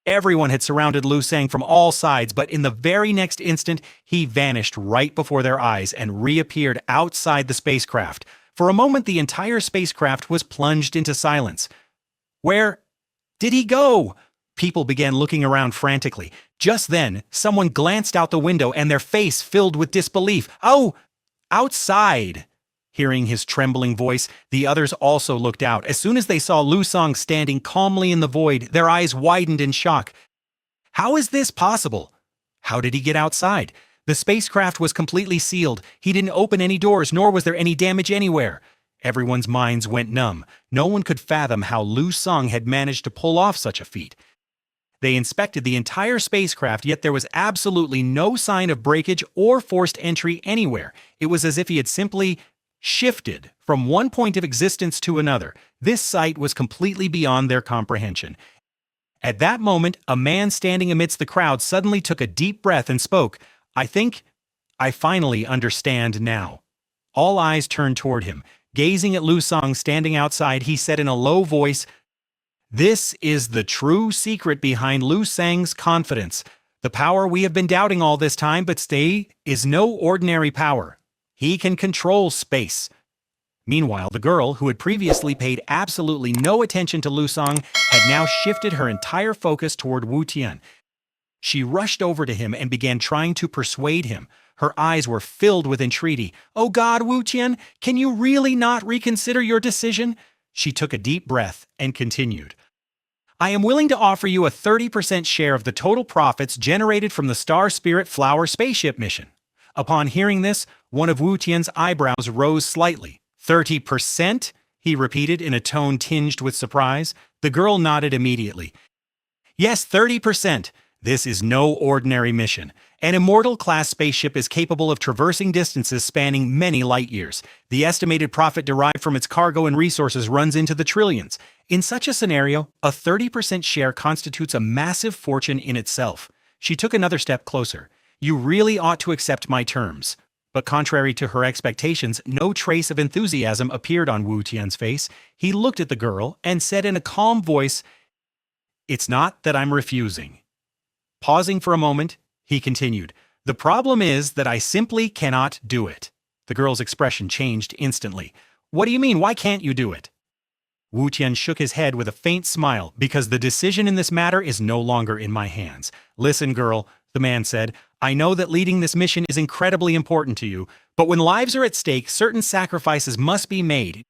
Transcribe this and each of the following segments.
Everyone had surrounded Lu Sang from all sides, but in the very next instant, he vanished right before their eyes and reappeared outside the spacecraft. For a moment, the entire spacecraft was plunged into silence. Where did he go? People began looking around frantically. Just then, someone glanced out the window and their face filled with disbelief. "Oh, outside!" Hearing his trembling voice, the others also looked out. As soon as they saw Lu Sang standing calmly in the void, their eyes widened in shock. How is this possible? How did he get outside? The spacecraft was completely sealed. He didn't open any doors, nor was there any damage anywhere. Everyone's minds went numb. No one could fathom how Lu Sang had managed to pull off such a feat. They inspected the entire spacecraft, yet there was absolutely no sign of breakage or forced entry anywhere. It was as if he had simply shifted from one point of existence to another. This sight was completely beyond their comprehension. At that moment, a man standing amidst the crowd suddenly took a deep breath and spoke. "I think I finally understand now." All eyes turned toward him. Gazing at Lu Sang standing outside, he said in a low voice, "This is the true secret behind Lu Sang's confidence. The power we have been doubting all this time, but stay, is no ordinary power. He can control space." Meanwhile, the girl, who had previously paid absolutely no attention to Lu Sang, had now shifted her entire focus toward Wu Tian. She rushed over to him and began trying to persuade him. Her eyes were filled with entreaty. "Oh God, Wu Tian, can you really not reconsider your decision?" She took a deep breath and continued. "I am willing to offer you a 30% share of the total profits generated from the Star Spirit Flower spaceship mission." Upon hearing this, one of Wu Tian's eyebrows rose slightly. 30%? He repeated in a tone tinged with surprise. The girl nodded immediately. "Yes, 30%. This is no ordinary mission. An immortal-class spaceship is capable of traversing distances spanning many light-years. The estimated profit derived from its cargo and resources runs into the trillions. In such a scenario, a 30% share constitutes a massive fortune in itself." She took another step closer. "You really ought to accept my terms." But contrary to her expectations, no trace of enthusiasm appeared on Wu Tian's face. He looked at the girl and said in a calm voice, "It's not that I'm refusing." Pausing for a moment, he continued, "The problem is that I simply cannot do it." The girl's expression changed instantly. "What do you mean? Why can't you do it?" Wu Tian shook his head with a faint smile. "Because the decision in this matter is no longer in my hands." "Listen, girl," the man said, "I know that leading this mission is incredibly important to you, but when lives are at stake, certain sacrifices must be made.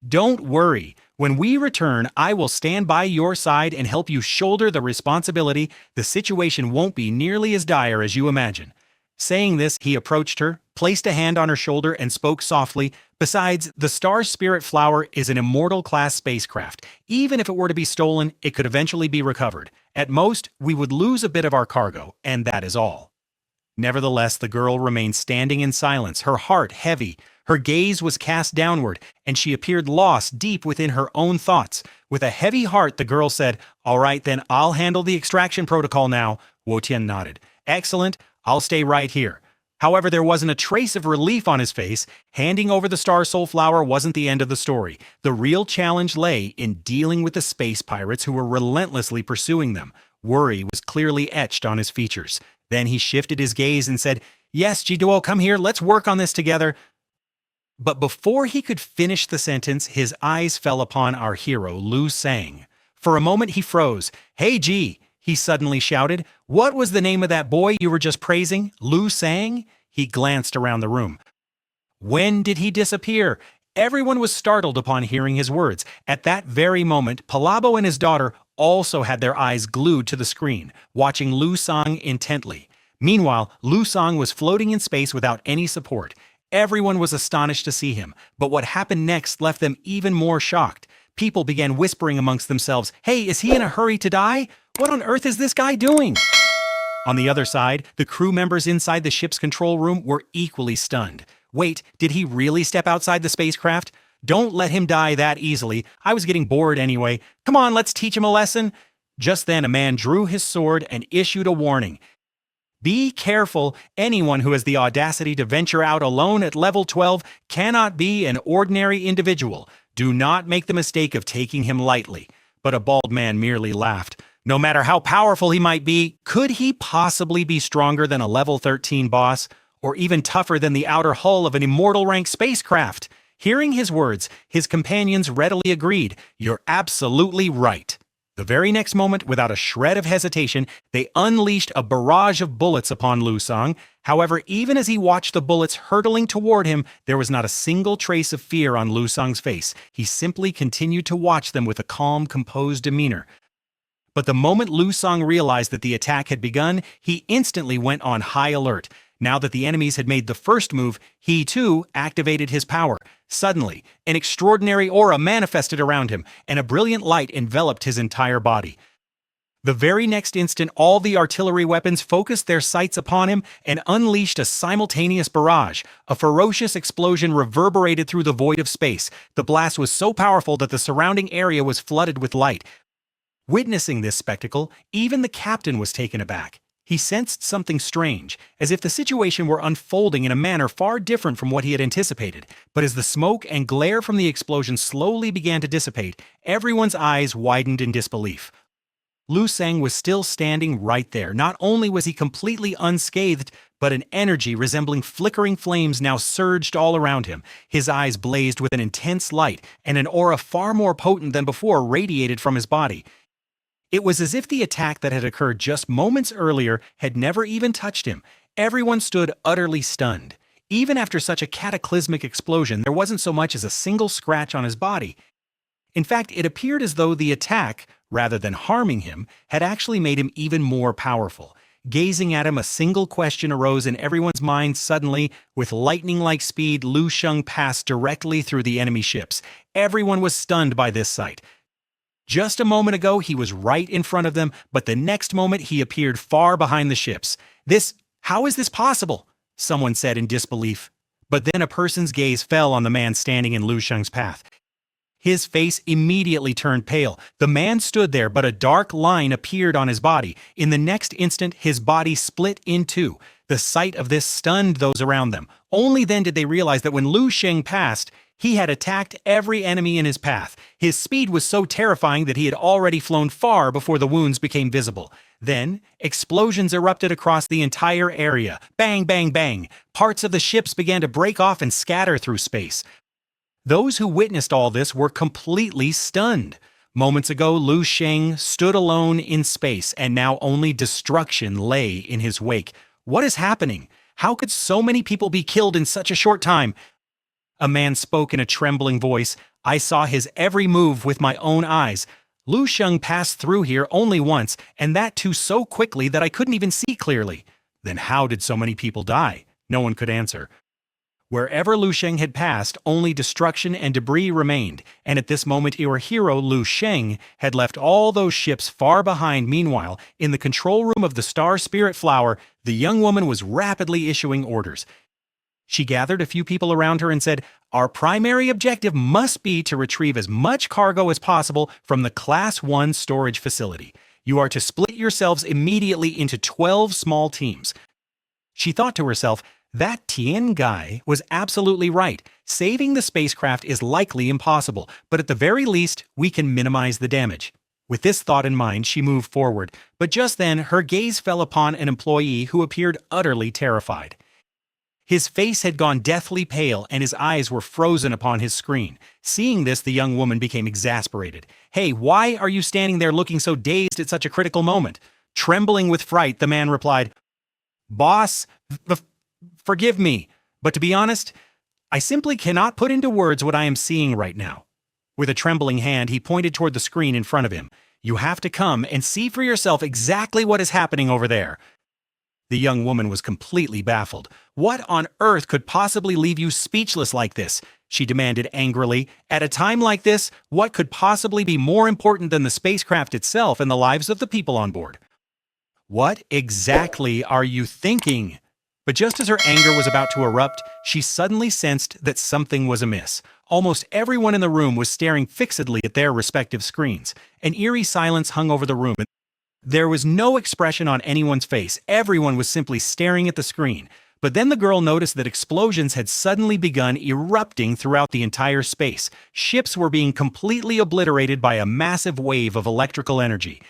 Don't worry. When we return, I will stand by your side and help you shoulder the responsibility. The situation won't be nearly as dire as you imagine." Saying this, he approached her, placed a hand on her shoulder, and spoke softly. "Besides, the Star Spirit Flower is an immortal-class spacecraft. Even if it were to be stolen, it could eventually be recovered. At most, we would lose a bit of our cargo, and that is all." Nevertheless, the girl remained standing in silence, her heart heavy. Her gaze was cast downward, and she appeared lost deep within her own thoughts. With a heavy heart, the girl said, "All right, then I'll handle the extraction protocol now." Wu Tian nodded. "Excellent. I'll stay right here." However, there wasn't a trace of relief on his face. Handing over the Star Soul Flower wasn't the end of the story. The real challenge lay in dealing with the space pirates who were relentlessly pursuing them. Worry was clearly etched on his features. Then he shifted his gaze and said, "Yes, Jiduo, come here, let's work on this together." But before he could finish the sentence, his eyes fell upon our hero, Lu Sang. For a moment he froze. "Hey, Ji!" he suddenly shouted. "What was the name of that boy you were just praising? Lu Sang?" He glanced around the room. When did he disappear? Everyone was startled upon hearing his words. At that very moment, Palabo and his daughter also had their eyes glued to the screen, watching Lu Sang intently. Meanwhile, Lu Sang was floating in space without any support. Everyone was astonished to see him, but what happened next left them even more shocked. People began whispering amongst themselves, "Hey, is he in a hurry to die? What on earth is this guy doing?" On the other side, the crew members inside the ship's control room were equally stunned. Wait, did he really step outside the spacecraft? Don't let him die that easily. I was getting bored anyway. Come on, let's teach him a lesson. Just then, a man drew his sword and issued a warning. "Be careful. Anyone who has the audacity to venture out alone at level 12 cannot be an ordinary individual. Do not make the mistake of taking him lightly." But a bald man merely laughed. No matter how powerful he might be, could he possibly be stronger than a level 13 boss, or even tougher than the outer hull of an immortal rank spacecraft? Hearing his words, his companions readily agreed, "You're absolutely right." The very next moment, without a shred of hesitation, they unleashed a barrage of bullets upon Lu Song. However, even as he watched the bullets hurtling toward him, there was not a single trace of fear on Lu Song's face. He simply continued to watch them with a calm, composed demeanor. But the moment Lu Song realized that the attack had begun, he instantly went on high alert. Now that the enemies had made the first move, he too activated his power. Suddenly, an extraordinary aura manifested around him, and a brilliant light enveloped his entire body. The very next instant, all the artillery weapons focused their sights upon him and unleashed a simultaneous barrage. A ferocious explosion reverberated through the void of space. The blast was so powerful that the surrounding area was flooded with light. Witnessing this spectacle, even the captain was taken aback. He sensed something strange, as if the situation were unfolding in a manner far different from what he had anticipated. But as the smoke and glare from the explosion slowly began to dissipate, everyone's eyes widened in disbelief. Lu Seng was still standing right there. Not only was he completely unscathed, but an energy resembling flickering flames now surged all around him. His eyes blazed with an intense light, and an aura far more potent than before radiated from his body. It was as if the attack that had occurred just moments earlier had never even touched him. Everyone stood utterly stunned. Even after such a cataclysmic explosion, there wasn't so much as a single scratch on his body. In fact, it appeared as though the attack, rather than harming him, had actually made him even more powerful. Gazing at him, a single question arose in everyone's mind suddenly. With lightning-like speed, Lu Sheng passed directly through the enemy ships. Everyone was stunned by this sight. Just a moment ago, he was right in front of them, but the next moment he appeared far behind the ships. How is this possible? Someone said in disbelief. But then a person's gaze fell on the man standing in Lu Sheng's path. His face immediately turned pale. The man stood there, but a dark line appeared on his body. In the next instant, his body split in two. The sight of this stunned those around them. Only then did they realize that when Lu Sheng passed, he had attacked every enemy in his path. His speed was so terrifying that he had already flown far before the wounds became visible. Then, explosions erupted across the entire area. Bang, bang, bang. Parts of the ships began to break off and scatter through space. Those who witnessed all this were completely stunned. Moments ago, Lu Sheng stood alone in space, and now only destruction lay in his wake. What is happening? How could so many people be killed in such a short time? A man spoke in a trembling voice. I saw his every move with my own eyes. Lu Sheng passed through here only once, and that too so quickly that I couldn't even see clearly. Then how did so many people die? No one could answer. Wherever Lu Sheng had passed, only destruction and debris remained, and at this moment our hero Lu Sheng had left all those ships far behind. Meanwhile, in the control room of the Star Spirit Flower, the young woman was rapidly issuing orders. She gathered a few people around her and said, "Our primary objective must be to retrieve as much cargo as possible from the Class 1 storage facility. You are to split yourselves immediately into 12 small teams." She thought to herself, that Tien guy was absolutely right. Saving the spacecraft is likely impossible, but at the very least, we can minimize the damage. With this thought in mind, she moved forward, but just then her gaze fell upon an employee who appeared utterly terrified. His face had gone deathly pale and his eyes were frozen upon his screen. Seeing this, the young woman became exasperated. "Hey, why are you standing there looking so dazed at such a critical moment?" Trembling with fright, the man replied, "Boss, forgive me, but to be honest, I simply cannot put into words what I am seeing right now." With a trembling hand, he pointed toward the screen in front of him. "You have to come and see for yourself exactly what is happening over there." The young woman was completely baffled. "What on earth could possibly leave you speechless like this?" she demanded angrily. "At a time like this, what could possibly be more important than the spacecraft itself and the lives of the people on board? What exactly are you thinking?" But just as her anger was about to erupt, she suddenly sensed that something was amiss. Almost everyone in the room was staring fixedly at their respective screens. An eerie silence hung over the room. There was no expression on anyone's face. Everyone was simply staring at the screen. But then the girl noticed that explosions had suddenly begun erupting throughout the entire space. Ships were being completely obliterated by a massive wave of electrical energy.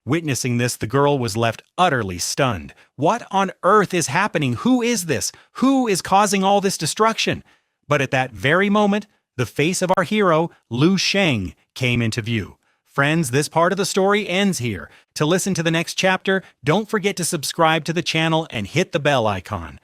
Witnessing this, the girl was left utterly stunned. What on earth is happening? Who is this? Who is causing all this destruction? But at that very moment, the face of our hero, Lu Sheng, came into view. Friends, this part of the story ends here. To listen to the next chapter, don't forget to subscribe to the channel and hit the bell icon.